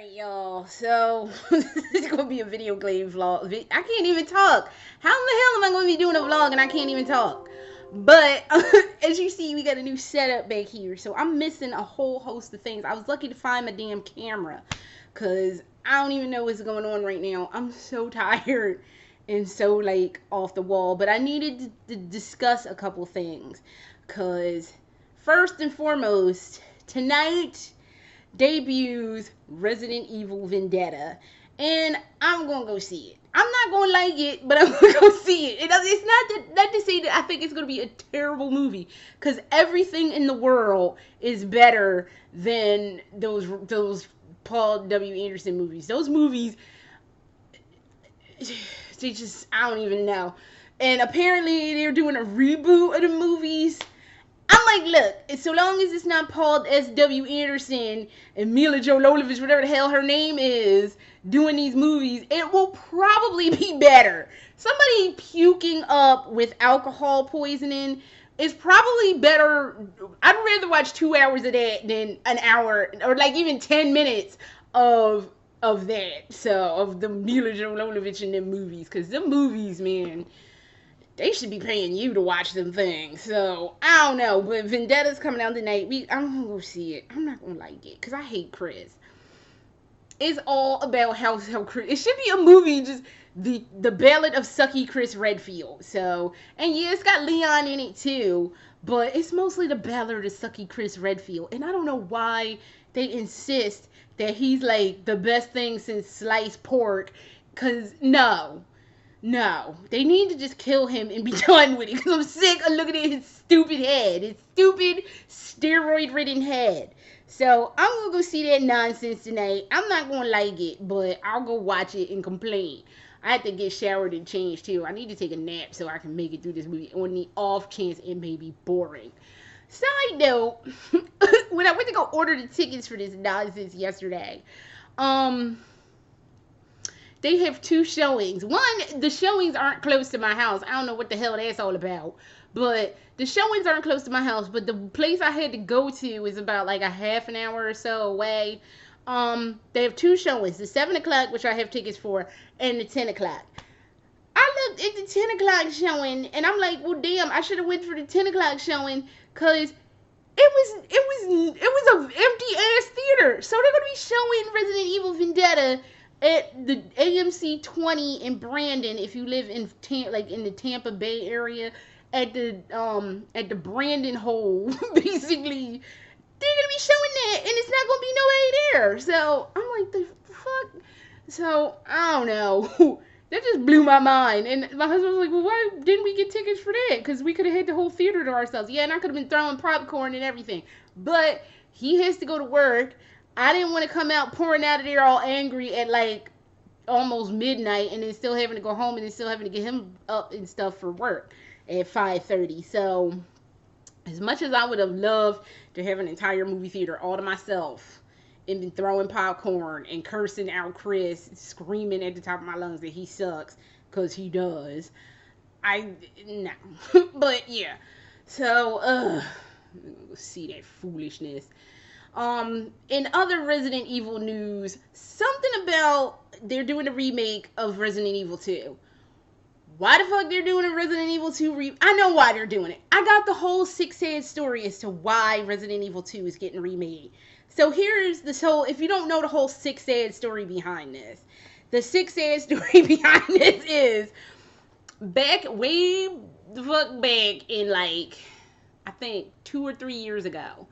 Alright, y'all. So, it's gonna be a video game vlog. I can't even talk. How in the hell am I gonna be doing a vlog and I can't even talk? But, as you see, we got a new setup back here. So, I'm missing a whole host of things. I was lucky to find my damn camera. Because I don't even know what's going on right now. I'm so tired and so, like, off the wall. But I needed to discuss a couple things. Because, first and foremost, tonight debuts Resident Evil Vendetta, and I'm gonna go see it. I'm not gonna like it, but I'm gonna go see it. It's not to say that I think it's gonna be a terrible movie, because everything in the world is better than those Paul W. Anderson movies. Those movies, they just, I don't even know. And apparently they're doing a reboot of the movies. I'm like, look, so long as it's not Paul S.W. Anderson and Mila Jovovich, whatever the hell her name is, doing these movies, it will probably be better. Somebody puking up with alcohol poisoning is probably better. I'd rather watch 2 hours of that than an hour, or like even 10 minutes of that. So, of the Mila Jovovich in them movies. Because them movies, man, they should be paying you to watch them things. So, I don't know. But Vendetta's coming out tonight. I'm going to go see it. I'm not going to like it. Because I hate Chris. It's all about how Chris... It should be a movie, just the Ballad of Sucky Chris Redfield. So, and yeah, it's got Leon in it too. But it's mostly the Ballad of Sucky Chris Redfield. And I don't know why they insist that he's like the best thing since sliced pork. Because, no, they need to just kill him and be done with it. Because I'm sick of looking at his stupid head. His stupid, steroid-ridden head. So, I'm going to go see that nonsense tonight. I'm not going to like it, but I'll go watch it and complain. I have to get showered and changed, too. I need to take a nap so I can make it through this movie on the off chance it may be boring. Side note, when I went to go order the tickets for this nonsense yesterday, they have 2 showings. One, the showings aren't close to my house. I don't know what the hell that's all about. But the showings aren't close to my house. But the place I had to go to is about like a half an hour or so away. They have 2 showings. The 7 o'clock, which I have tickets for, and the 10 o'clock. I looked at the 10 o'clock showing, and I'm like, well, damn, I should have went for the 10 o'clock showing, because it was an empty ass theater. So they're going to be showing Resident Evil Vendetta at the AMC 20 in Brandon, if you live in in the Tampa Bay area, at the Brandon hole, basically. They're gonna be showing that, and it's not gonna be nobody there. So I'm like, the fuck. So I don't know. That just blew my mind. And my husband was like, well, why didn't we get tickets for that? Because we could have had the whole theater to ourselves. Yeah, and I could have been throwing popcorn and everything. But he has to go to work. I didn't want to come out pouring out of there all angry at like almost midnight, and then still having to go home, and then still having to get him up and stuff for work at 5:30. So as much as I would have loved to have an entire movie theater all to myself and been throwing popcorn and cursing out Chris, screaming at the top of my lungs that he sucks, because he does, no. But yeah, so see that foolishness. In other Resident Evil news, something about they're doing a remake of Resident Evil 2. Why the fuck they're doing a Resident Evil 2 I know why they're doing it. I got the whole Six Sad story as to why Resident Evil 2 is getting remade. So here's this whole, if you don't know the whole Six Sad story behind this. The Six Sad story behind this is, way the fuck back in like, I think 2 or 3 years ago,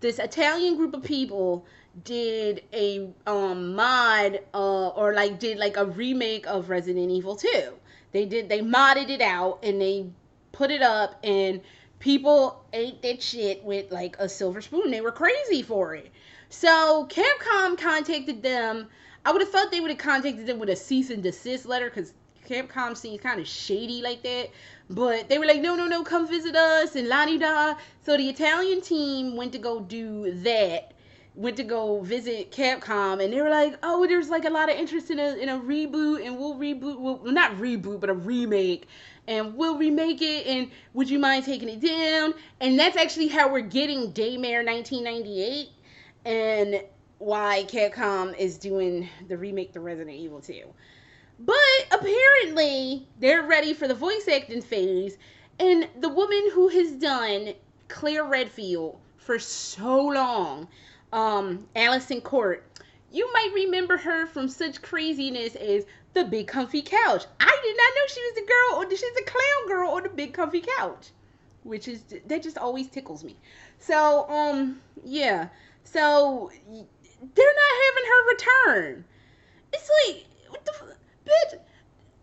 this Italian group of people did a mod, or like did like a remake of Resident Evil 2. They modded it out, and they put it up, and people ate that shit with like a silver spoon. They were crazy for it. So Capcom contacted them. I would have thought they would have contacted them with a cease and desist letter, because Capcom seems kind of shady like that. But they were like, no, come visit us, and la-di-da. So the Italian team went to go do that. Went to go visit Capcom, and they were like, oh, there's like a lot of interest in a reboot, and we'll reboot, well, not reboot, but a remake, and we'll remake it, and would you mind taking it down? And that's actually how we're getting Daymare 1998, and why Capcom is doing the remake to Resident Evil 2. But apparently, they're ready for the voice acting phase, and the woman who has done Clair Redfield for so long, Allison Court, you might remember her from such craziness as the Big Comfy Couch. I did not know she was the girl, or she's a clown girl on the Big Comfy Couch, which is, that just always tickles me. So, yeah. So they're not having her return. It's like, what the bitch?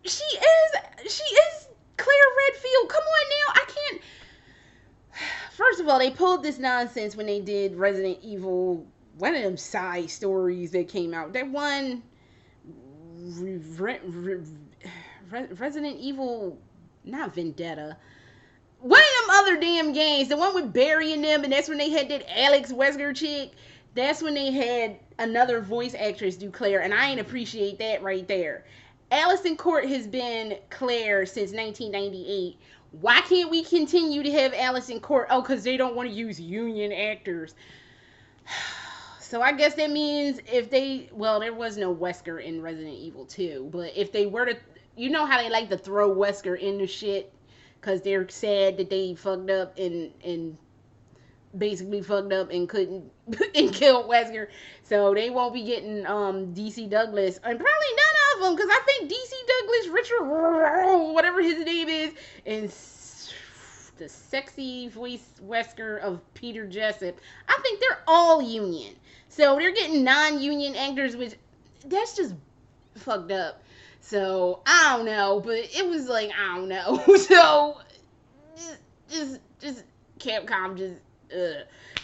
She is Clair Redfield. Come on now, I can't. First of all, they pulled this nonsense when they did Resident Evil, one of them side stories that came out. That one, Resident Evil, not Vendetta. One of them other damn games, the one with Barry and them, and that's when they had that Alex Wesker chick. That's when they had another voice actress do Claire, and I ain't appreciate that right there. Allison Court has been Claire since 1998. Why can't we continue to have Allison Court? Oh, because they don't want to use union actors. So I guess that means if they, well, there was no Wesker in Resident Evil 2, but if they were to, you know how they like to throw Wesker into shit because they're sad that they fucked up and basically fucked up and couldn't and killed Wesker, so they won't be getting DC Douglas, and probably none of them, because I think DC Douglas, Richard, whatever his name is, and the sexy voice Wesker of Peter Jessup, I think they're all union, so they're getting non-union actors, which that's just fucked up. So I don't know, but it was like, I don't know. So just Capcom just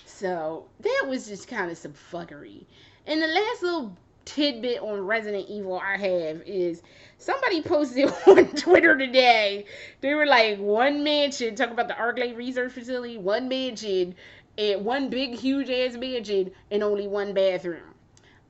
so that was just kind of some fuckery. And the last little tidbit on Resident Evil I have is somebody posted on Twitter today. They were like, one mansion, talking about the Arklay Research Facility, one mansion, and one big huge ass mansion, and only one bathroom.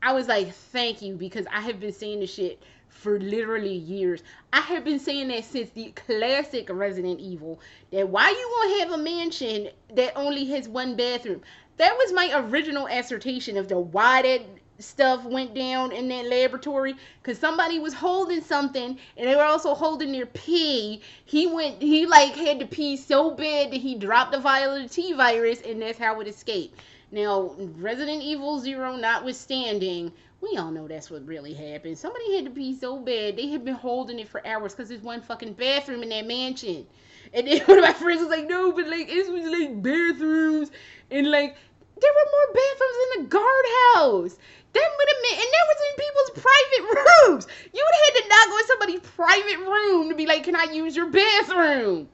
I was like, thank you, because I have been saying this shit for literally years. I have been saying that since the classic Resident Evil, that why you gonna have a mansion that only has one bathroom? That was my original assertion of the why that stuff went down in that laboratory, because somebody was holding something and they were also holding their pee. He like had to pee so bad that he dropped the vial of the T virus, and that's how it escaped. Now, Resident Evil 0 notwithstanding, we all know that's what really happened. Somebody had to pee so bad, they had been holding it for hours because there's one fucking bathroom in that mansion. And then one of my friends was like, no, but like, it was like bathrooms. And like, there were more bathrooms in the guardhouse. That would have meant, and that was in people's private rooms. You would have had to knock on somebody's private room to be like, can I use your bathroom?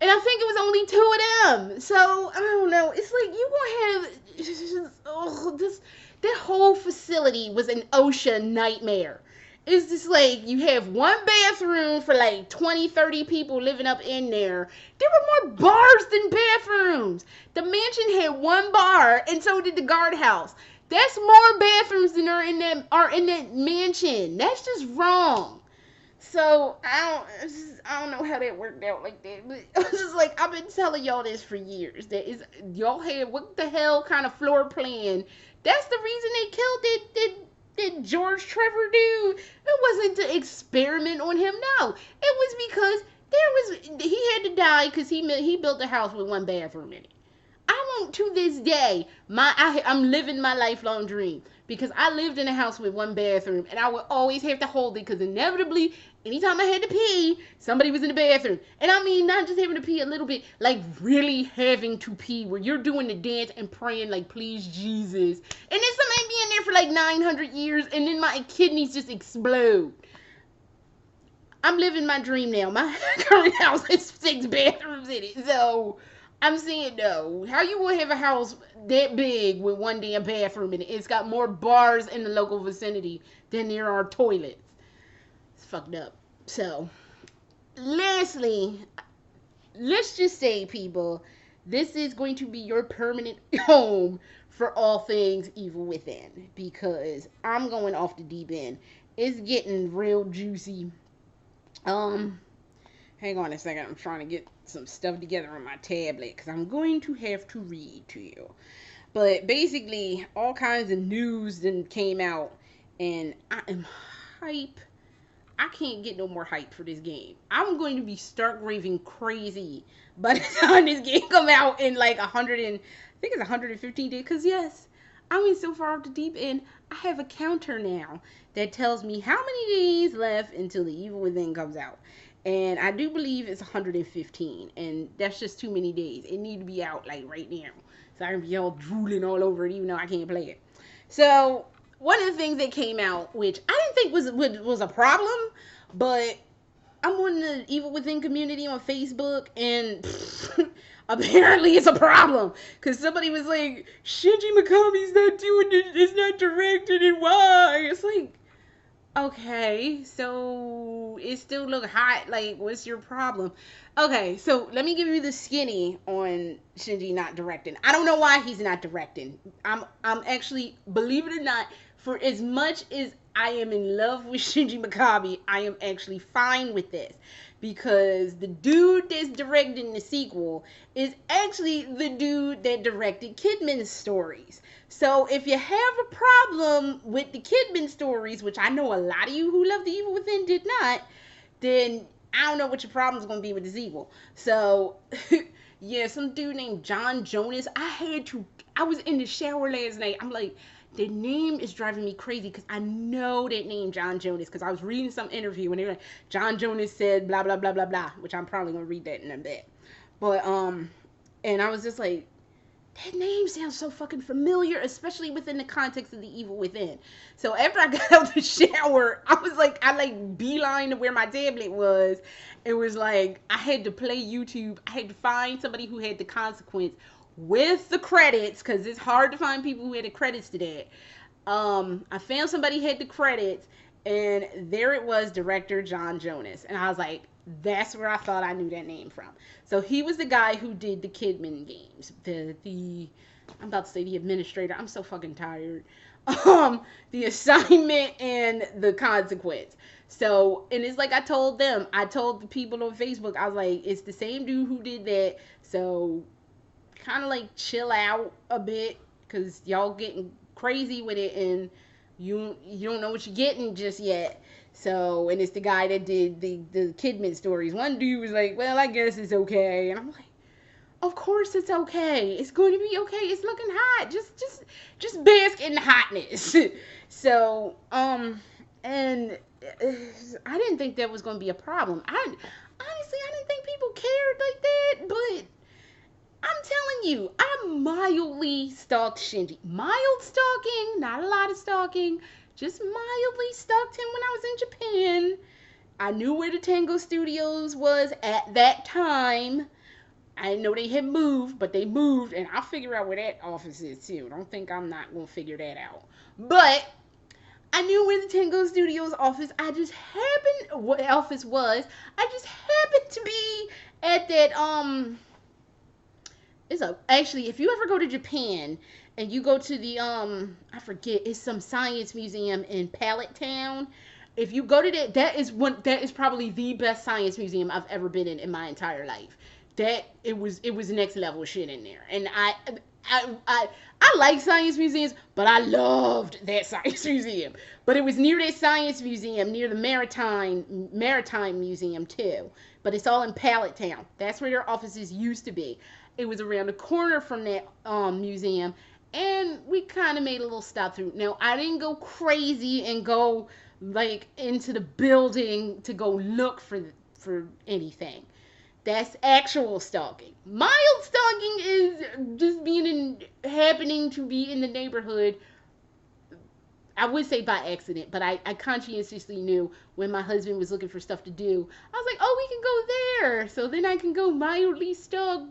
And I think it was only 2 of them. So, I don't know. It's like, you gonna have, that whole facility was an OSHA nightmare. It's just like, you have one bathroom for like 20, 30 people living up in there. There were more bars than bathrooms. The mansion had one bar, and so did the guardhouse. That's more bathrooms than are in that mansion. That's just wrong. So, I don't know how that worked out like that, but I was just like, I've been telling y'all this for years. That is, y'all had, what the hell kind of floor plan? That's the reason they killed that George Trevor dude. It wasn't to experiment on him, no. It was because he had to die because he built a house with one bathroom in it. I want, to this day, I'm living my lifelong dream, because I lived in a house with one bathroom, and I would always have to hold it, because inevitably, anytime I had to pee, somebody was in the bathroom. And I mean, not just having to pee a little bit, like really having to pee, where you're doing the dance and praying like, please Jesus. And then somebody be in there for like 900 years, and then my kidneys just explode. I'm living my dream now. My current house has 6 bathrooms in it, so I'm saying, no. How you will have a house that big with one damn bathroom in it? It's got more bars in the local vicinity than there are toilets. It's fucked up. So, lastly, let's just say, people, this is going to be your permanent home for all things Evil Within, because I'm going off the deep end. It's getting real juicy. Hang on a second. I'm trying to get some stuff together on my tablet, because I'm going to have to read to you. But basically, all kinds of news then came out, and I am hype. I can't get no more hype for this game. I'm going to be stark raving crazy by the time this game come out in like 100 and I think it's 115 days. Cause yes, I mean so far off the deep end, I have a counter now that tells me how many days left until the Evil Within comes out. And I do believe it's 115, and that's just too many days. It need to be out like right now, so I can be all drooling all over it, even though I can't play it. So one of the things that came out, which I didn't think was a problem, but I'm on the Evil Within community on Facebook, and apparently it's a problem because somebody was like, Shinji Mikami's not doing it, it's not directed, and why? It's like, okay, so it still look hot. Like, what's your problem? Okay, so let me give you the skinny on Shinji not directing. I don't know why he's not directing. I'm actually, believe it or not, for as much as I am in love with Shinji Mikami, I am actually fine with this. Because the dude that's directing the sequel is actually the dude that directed Kidman's stories. So if you have a problem with the Kidman stories, which I know a lot of you who love The Evil Within did not, then I don't know what your problem's going to be with the sequel. So, yeah, some dude named John Jonas. I was in the shower last night. I'm like, the name is driving me crazy because I know that name, John Jonas, because I was reading some interview and they were like, John Jonas said blah, blah, blah, blah, blah, which I'm probably going to read that in a bit. But, and I was just like, that name sounds so fucking familiar, especially within the context of The Evil Within. So after I got out the shower, I was like, beeline to where my tablet was. It was like, I had to play YouTube. I had to find somebody who had the consequence with the credits, because it's hard to find people who had the credits to that. I found somebody who had the credits, and there it was, director John Jonas. And I was like, that's where I thought I knew that name from. So he was the guy who did the Kidman games. I'm about to say the administrator. I'm so fucking tired. The assignment and the consequence. So, and it's like I told the people on Facebook, I was like, it's the same dude who did that. So kind of like chill out a bit, because y'all getting crazy with it and you don't know what you're getting just yet. So, and it's the guy that did the Kidman stories. One dude was like, well, I guess it's okay. And I'm like, of course it's okay. It's going to be okay. It's looking hot. Just bask in the hotness. So, and I didn't think that was going to be a problem. Honestly, I didn't think people cared like that, but I'm telling you, I mildly stalked Shinji. Mild stalking, not a lot of stalking. Just mildly stalked him when I was in Japan. I knew where the Tango Studios was at that time. I didn't know they had moved, but they moved, and I'll figure out where that office is too. Don't think I'm not going to figure that out. But I knew where the Tango Studios office, I just happened to be at that, actually, if you ever go to Japan and you go to the, I forget, it's some science museum in Pallet Town. If you go to that is probably the best science museum I've ever been in my entire life. It was next level shit in there. And I like science museums, but I loved that science museum. But it was near that science museum, near the Maritime Museum too. But it's all in Pallet Town. That's where their offices used to be. It was around the corner from that museum, and we kind of made a little stop through. Now, I didn't go crazy and go like into the building to go look for anything. That's actual stalking. Mild stalking is just happening to be in the neighborhood. I would say by accident, but I conscientiously knew when my husband was looking for stuff to do. I was like, oh, we can go there. So then I can go mildly stalk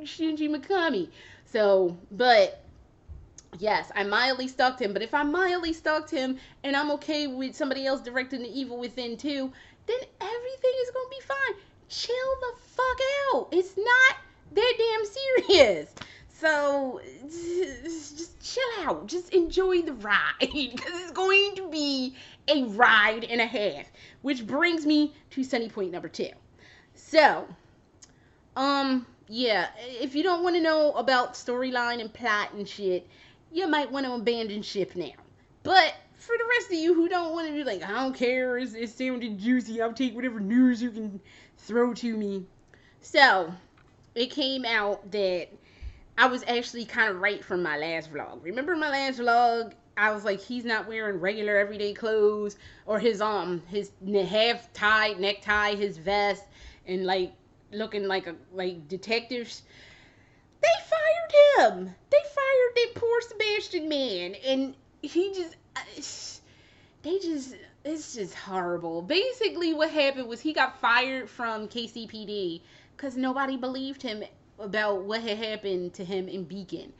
Shinji Mikami. So, but yes, I mildly stalked him. But if I mildly stalked him and I'm okay with somebody else directing The Evil Within too, then everything is going to be fine. Chill the fuck out. It's not that damn serious. So, just chill out. Just enjoy the ride. Because it's going to be a ride and a half. Which brings me to Sunny point number 2. So, yeah, if you don't want to know about storyline and plot and shit, you might want to abandon ship now. But for the rest of you who don't want to be like, I don't care, it sounded juicy, I'll take whatever news you can throw to me. So, it came out that I was actually kind of right from my last vlog. Remember my last vlog? I was like, he's not wearing regular everyday clothes, or his half tied necktie, his vest, and like looking like detectives. They fired him. They fired that poor Sebastian man, and he just, it's just horrible. Basically, what happened was he got fired from KCPD because nobody believed him about what had happened to him in Beacon.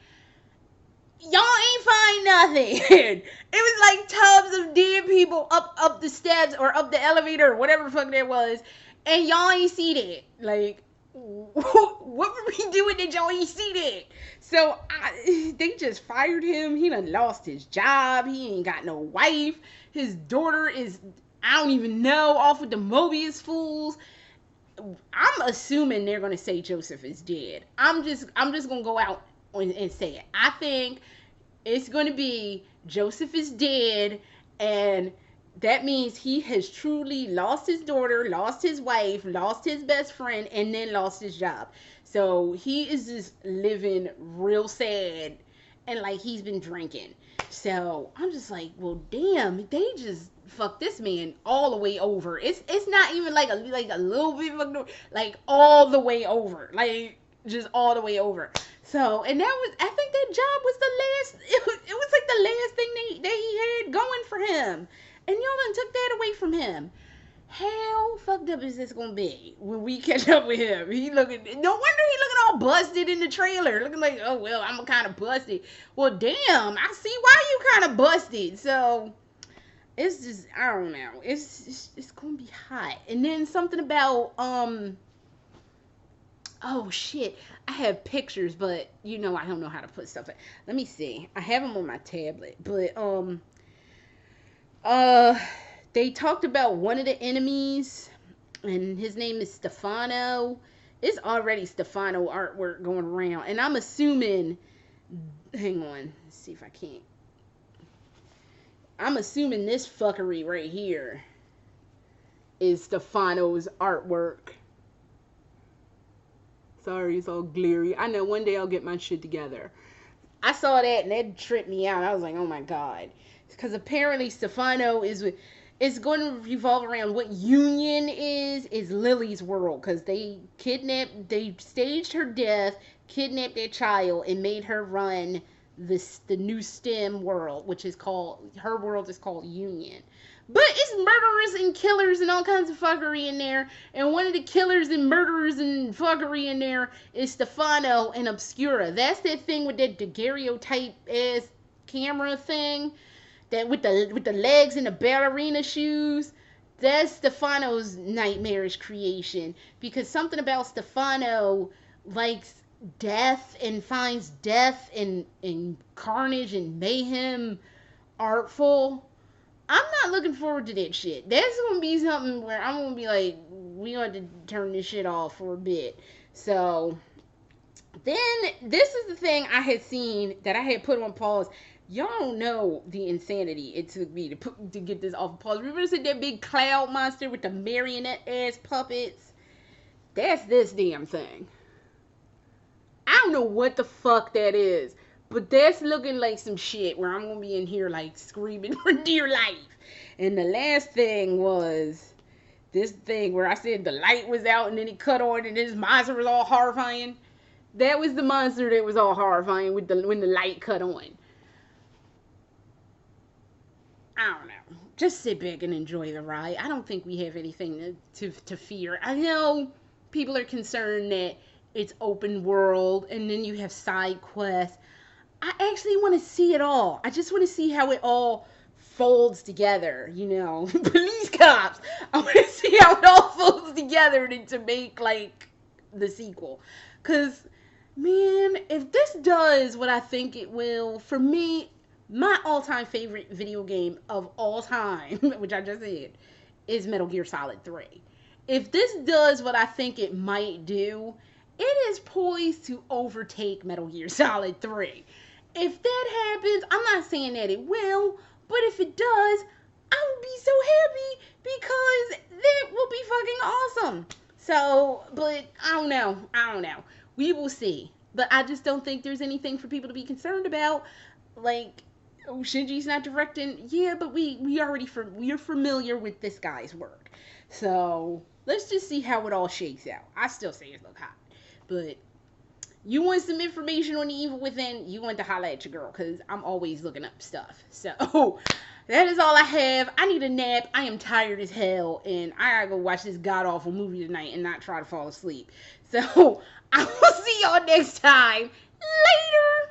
Y'all ain't find nothing. It was like tubs of dead people up the steps or up the elevator or whatever the fuck that was, and y'all ain't see that. Like, what were we doing that y'all ain't see that? So they just fired him. He done lost his job. He ain't got no wife. His daughter is, I don't even know, off with the Mobius fools. I'm assuming they're gonna say Joseph is dead. I'm just gonna go out and say it. I think it's gonna be Joseph is dead, and that means he has truly lost his daughter, lost his wife, lost his best friend, and then lost his job. So he is just living real sad, and like he's been drinking. So I'm just like, well, damn, they just fucked this man all the way over. It's not even like a little bit fucked over, like all the way over, like just all the way over. So, and that was, I think that job was the last, it was like the last thing that he had going for him. And y'all done took that away from him. How fucked up is this gonna be when we catch up with him? He looking, no wonder he looking all busted in the trailer. Looking like, oh, well, I'm kind of busted. Well, damn, I see why you kind of busted. So, it's just, I don't know. It's gonna be hot. And then something about, oh shit, I have pictures, but you know I don't know how to put stuff in. Let me see. I have them on my tablet, but they talked about one of the enemies, and his name is Stefano. It's already Stefano artwork going around, and I'm assuming, hang on, let's see if I can't. I'm assuming this fuckery right here is Stefano's artwork. Sorry, it's all glary. I know one day I'll get my shit together. I saw that and that tripped me out. I was like, oh my god. Because apparently Stefano is going to revolve around what Union is Lily's world. Because they staged her death, kidnapped that child, and made her run the new STEM world, which is called, her world is called Union. But it's murderers and killers and all kinds of fuckery in there. And one of the killers and murderers and fuckery in there is Stefano and Obscura. That's that thing with that daguerreotype ass camera thing. That with the legs and the ballerina shoes. That's Stefano's nightmarish creation. Because something about Stefano likes death and finds death and carnage and mayhem artful. I'm not looking forward to that shit. That's going to be something where I'm going to be like, we got to turn this shit off for a bit. So, then, this is the thing I had seen that I had put on pause. Y'all don't know the insanity it took me to get this off of pause. Remember that big cloud monster with the marionette-ass puppets? That's this damn thing. I don't know what the fuck that is. But that's looking like some shit where I'm going to be in here like screaming for dear life. And the last thing was this thing where I said the light was out and then it cut on and this monster was all horrifying. That was the monster that was all horrifying when the light cut on. I don't know. Just sit back and enjoy the ride. I don't think we have anything to fear. I know people are concerned that it's open world and then you have side quests. I actually want to see it all. I just want to see how it all folds together, you know. Police cops. I want to see how it all folds together to make, like, the sequel. Because, man, if this does what I think it will, for me, my all-time favorite video game of all time, which I just said, is Metal Gear Solid 3. If this does what I think it might do, it is poised to overtake Metal Gear Solid 3. If that happens, I'm not saying that it will, but if it does, I will be so happy because that will be fucking awesome. So, but I don't know. We will see. But I just don't think there's anything for people to be concerned about. Like, oh, Shinji's not directing. Yeah, but we are familiar with this guy's work. So let's just see how it all shakes out. I still say it look hot, but you want some information on the Evil Within, you want to holler at your girl, because I'm always looking up stuff. So that is all I have. I need a nap. I am tired as hell, and I gotta go watch this god awful movie tonight and not try to fall asleep. So I will see y'all next time. Later.